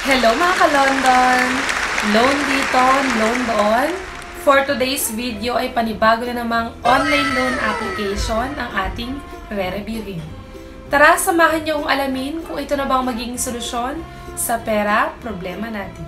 Hello mga ka-London! Loan dito, loan doon. For today's video ay panibago na namang online loan application ang ating re-reviewin. Tara, samahan niyo kung alamin kung ito na bang magiging solusyon sa pera problema natin.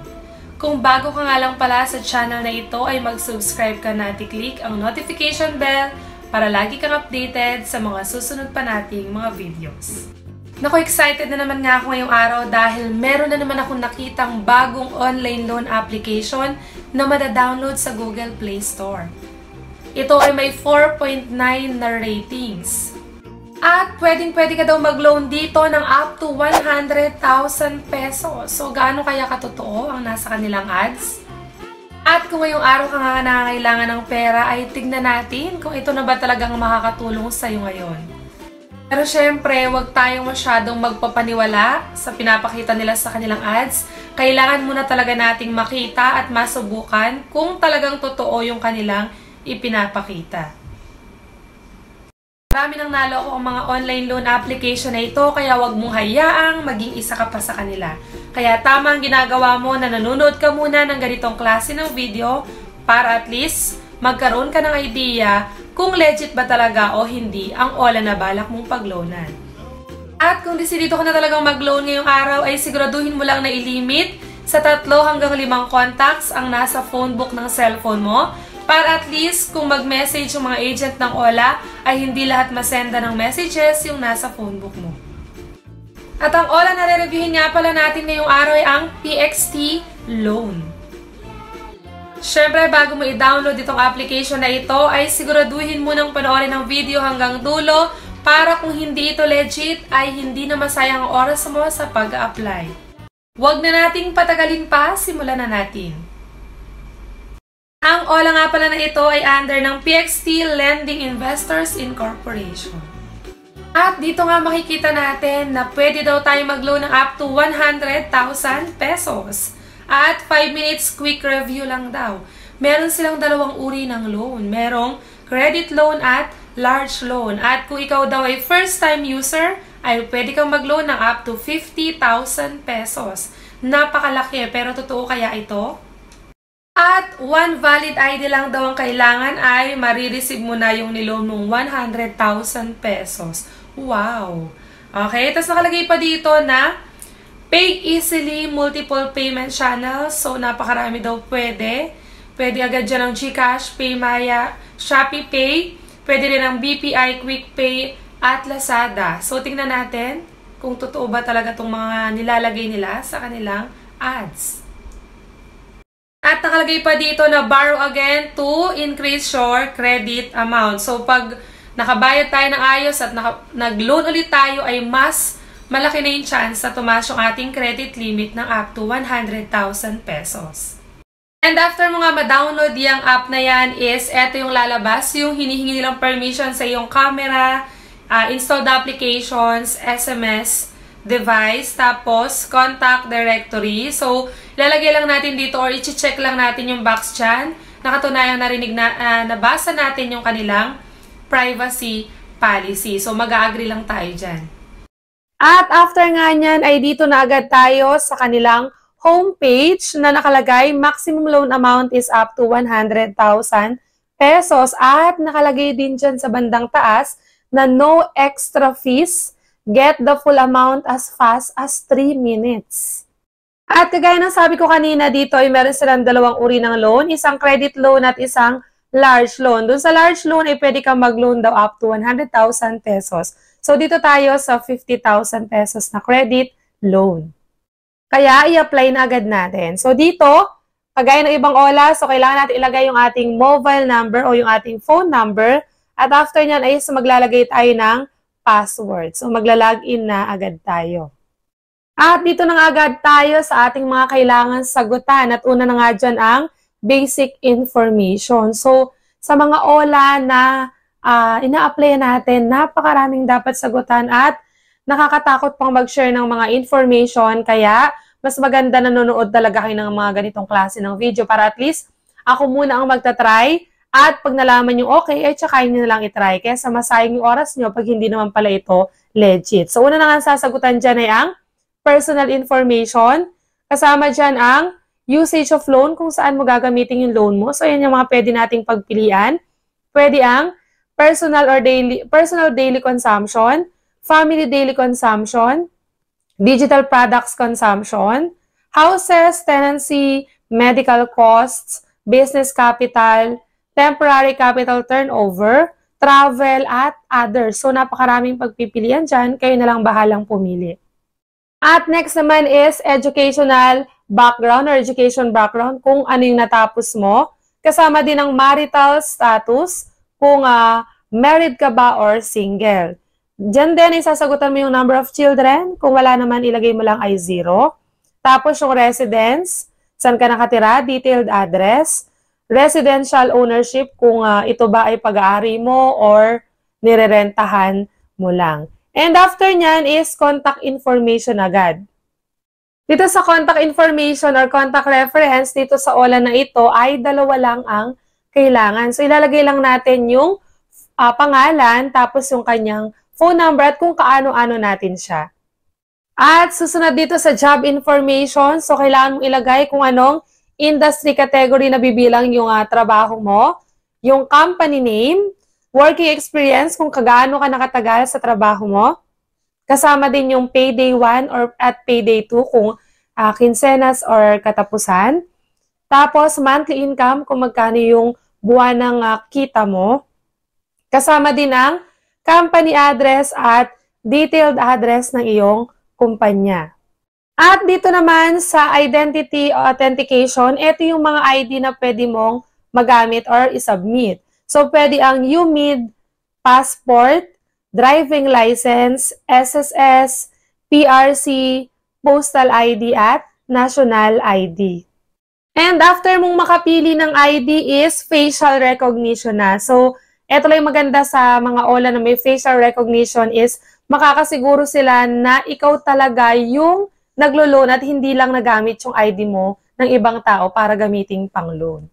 Kung bago ka nga lang pala sa channel na ito ay mag-subscribe ka na at i-click ang notification bell para lagi kang updated sa mga susunod pa nating mga videos. Naku, excited na naman nga ako ngayong araw dahil meron na naman akong nakitang bagong online loan application na mada-download sa Google Play Store. Ito ay may 4.9 na ratings. At pwedeng-pwede ka daw mag-loan dito ng up to 100,000 pesos. So, gaano kaya katotoo ang nasa kanilang ads? At kung ngayong araw ka nga nangangailangan ng pera, ay tignan natin kung ito na ba talagang makakatulong sa'yo ngayon. Pero syempre, huwag tayong masyadong magpapaniwala sa pinapakita nila sa kanilang ads. Kailangan muna talaga nating makita at masubukan kung talagang totoo yung kanilang ipinapakita. Marami nang naloko ang mga online loan application na ito, kaya huwag mong hayaang maging isa ka pa sa kanila. Kaya tama ang ginagawa mo na nanonood ka muna ng ganitong klase ng video para at least magkaroon ka ng idea kung legit ba talaga o hindi ang ola na balak mong pagloanan. At kung desidido ka na talagang mag-loan ngayong araw, ay siguraduhin mo lang na ilimit sa 3 hanggang 5 contacts ang nasa phone book ng cellphone mo para at least kung mag-message yung mga agent ng ola ay hindi lahat masenda ng messages yung nasa phone book mo. At ang ola na re-reviewin nga pala natin ngayong araw ay ang PXT Loan. Siyempre, bago mo i-download itong application na ito, ay siguraduhin mo nang panoorin ang video hanggang dulo para kung hindi ito legit, ay hindi na masayang ang oras mo sa pag-a-apply. Huwag na nating patagalin pa, simulan na natin. Ang ola nga pala na ito ay under ng PXT Lending Investors Incorporation. At dito nga makikita natin na pwede daw tayo mag-loan ng up to 100,000 pesos. At 5 minutes quick review lang daw. Meron silang dalawang uri ng loan. Merong credit loan at large loan. At kung ikaw daw ay first time user, ay pwede kang mag-loan ng up to 50,000 pesos. Napakalaki, pero totoo kaya ito? At one valid ID lang daw ang kailangan ay marireceive mo na yung niloan mong 100,000 pesos. Wow! Okay, tapos nakalagay pa dito na pay easily, multiple payment channels. So, napakarami daw pwede. Pwede agad dyan ng GCash, PayMaya, Shopee Pay. Pwede rin ng BPI, Quick Pay, at Lazada. So, tingnan natin kung totoo ba talaga itong mga nilalagay nila sa kanilang ads. At nakalagay pa dito na borrow again to increase your credit amount. So, pag nakabayad tayo ng ayos at nag-loan ulit tayo ay mas malaki na yung chance na tumaas yung ating credit limit ng up to 100,000 pesos. And after mo nga ma-download yung app na yan is eto yung lalabas, yung hinihingi nilang permission sa iyong camera, installed applications, SMS, device, tapos contact directory. So, lalagay lang natin dito or i-check lang natin yung box dyan. Nakatunayang nabasa natin yung kanilang privacy policy. So, mag-a-agree lang tayo dyan. At after nga nyan, ay dito na agad tayo sa kanilang homepage na nakalagay, maximum loan amount is up to 100,000 pesos. At nakalagay din dyan sa bandang taas na no extra fees, get the full amount as fast as 3 minutes. At kagaya ng sabi ko kanina dito, ay meron silang dalawang uri ng loan, isang credit loan at isang large loan. Doon sa large loan ay pwede kang mag-loan daw up to 100,000 pesos. So, dito tayo sa 50,000 pesos na credit loan. Kaya, i-apply na agad natin. So, dito, kagaya ng ibang ola, so kailangan natin ilagay yung ating mobile number o yung ating phone number. At after nyan, ay maglalagay tayo ng password. So, magla-login na agad tayo. At dito na agad tayo sa ating mga kailangan sagutan. At una na nga dyan ang basic information. So, sa mga ola na ina-apply natin, napakaraming dapat sagutan at nakakatakot pang mag-share ng mga information. Kaya, mas maganda na nanonood talaga kayo ng mga ganitong klase ng video para at least ako muna ang magta-try at pag nalaman nyo okay, ay tsaka nyo na lang itry. Kaya sa masayang yung oras nyo pag hindi naman pala ito legit. So, una na nga sasagutan dyan ay ang personal information. Kasama dyan ang usage of loan, kung saan mo gagamitin yung loan mo. So, yan yung mga pwede nating pagpilian. Pwede ang personal daily consumption, family daily consumption, digital products consumption, houses, tenancy, medical costs, business capital, temporary capital turnover, travel, at others. So, napakaraming pagpipilian dyan. Kayo na lang bahalang pumili. At next naman is educational background or education background, kung ano yung natapos mo. Kasama din ang marital status, kung married ka ba or single. Diyan din, isasagutan mo yung number of children. Kung wala naman, ilagay mo lang ay 0. Tapos yung residence, saan ka nakatira, detailed address. Residential ownership, kung ito ba ay pag-aari mo or nirerentahan mo lang. And after nyan is contact information agad. Dito sa contact information or contact reference, dito sa OLA na ito ay 2 lang ang kailangan. So ilalagay lang natin yung pangalan, tapos yung kanyang phone number at kung kaano-ano natin siya. At susunod dito sa job information, so kailangan mong ilagay kung anong industry category na bibilang yung trabaho mo, yung company name, working experience, kung kagaano ka nakatagal sa trabaho mo. Kasama din yung payday 1 or at payday 2 kung quincenas or katapusan. Tapos monthly income, kung magkano yung buwan ng kita mo. Kasama din ang company address at detailed address ng iyong kumpanya. At dito naman sa identity authentication, ito yung mga ID na pwede mong magamit or isubmit. So, pwede ang UMID, passport, driving license, SSS, PRC, postal ID, at national ID. And after mong makapili ng ID is facial recognition na. So, ito lang yung maganda sa mga OLA na may facial recognition is makakasiguro sila na ikaw talaga yung naglo-loan at hindi lang nagamit yung ID mo ng ibang tao para gamiting pang-loan.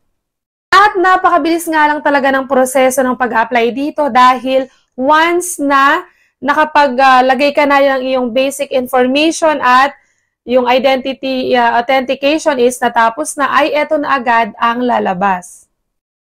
At napakabilis nga lang talaga ng proseso ng pag-apply dito dahil once na nakapaglagay ka na ng iyong basic information at yung identity authentication is natapos na, ay eto na agad ang lalabas.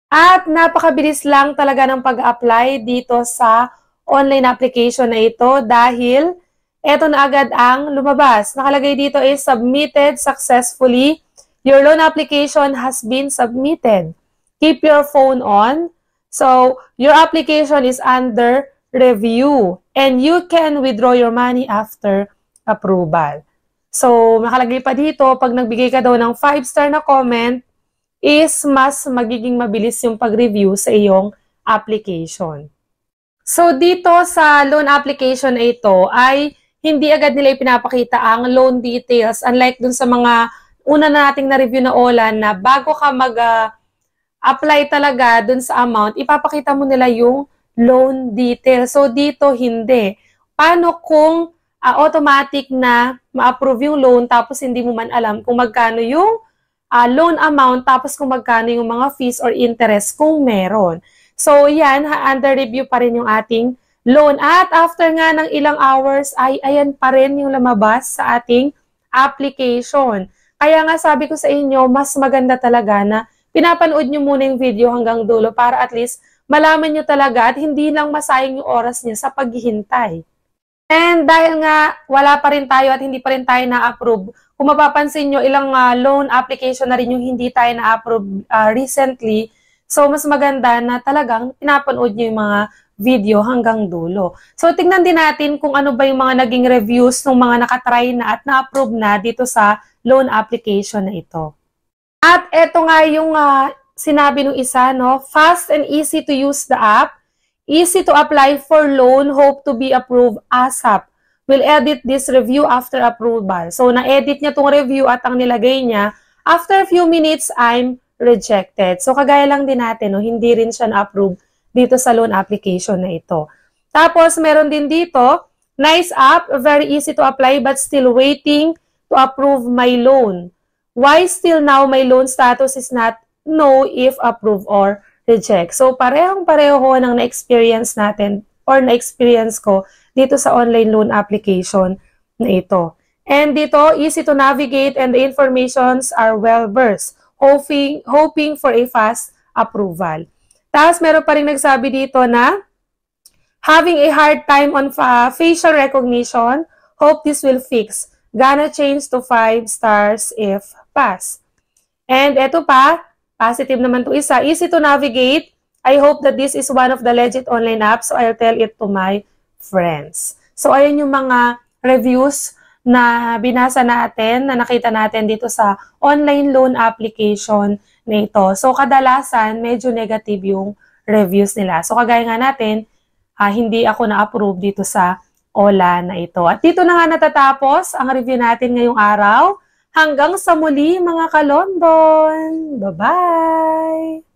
At napakabilis lang talaga ng pag-apply dito sa online application na ito dahil eto na agad ang lumabas. Nakalagay dito is submitted successfully. Your loan application has been submitted. Keep your phone on. So, your application is under review and you can withdraw your money after approval. So, nakalagay pa dito, pag nagbigay ka daw ng 5-star na comment, is mas magiging mabilis yung pag-review sa iyong application. So, dito sa loan application na ito ay hindi agad nila ipinapakita ang loan details. Unlike dun sa mga una na nating na-review na OLA na bago ka apply talaga dun sa amount, ipapakita mo nila yung loan details. So, dito hindi. Paano kung automatic na ma-approve yung loan tapos hindi mo man alam kung magkano yung loan amount tapos kung magkano yung mga fees or interest kung meron. So, yan, under review pa rin yung ating loan. At after nga ng ilang hours, ay ayan pa rin yung lumabas sa ating application. Kaya nga sabi ko sa inyo, mas maganda talaga na pinapanood nyo muna yung video hanggang dulo para at least malaman nyo talaga at hindi lang masayang yung oras niya sa paghihintay. And dahil nga wala pa rin tayo at hindi pa rin tayo na-approve, kung mapapansin nyo, ilang loan application na rin yung hindi tayo na-approve recently. So, mas maganda na talagang pinapanood nyo yung mga video hanggang dulo. So, tingnan din natin kung ano ba yung mga naging reviews ng mga nakatry na at na-approve na dito sa loan application na ito. At eto nga yung sinabi ng isa, no? Fast and easy to use the app. Easy to apply for loan. Hope to be approved ASAP. Will edit this review after approval. So, na-edit niya tong review at ang nilagay niya, after a few minutes, I'm rejected. So, kagaya lang din natin, no? Hindi rin siya na-approve dito sa loan application na ito. Tapos, meron din dito, nice app, very easy to apply but still waiting to approve my loan. Why still now my loan status is not know if approve or reject? So, parehong-pareho ng na-experience natin or na-experience ko dito sa online loan application na ito. And dito, easy to navigate and the informations are well-versed, hoping for a fast approval. Tapos, meron pa rin nagsabi dito na having a hard time on facial recognition, hope this will fix. Gonna change to 5 stars if pass. And eto pa, positive naman to isa, easy to navigate. I hope that this is one of the legit online apps, so I'll tell it to my friends. So, ayan yung mga reviews na binasa natin, na nakita natin dito sa online loan application na ito. So, kadalasan, medyo negative yung reviews nila. So, kagaya nga natin, hindi ako na-approve dito sa Ola na ito. At dito na nga natatapos ang review natin ngayong araw. Hanggang sa muli mga ka-London! Bye-bye!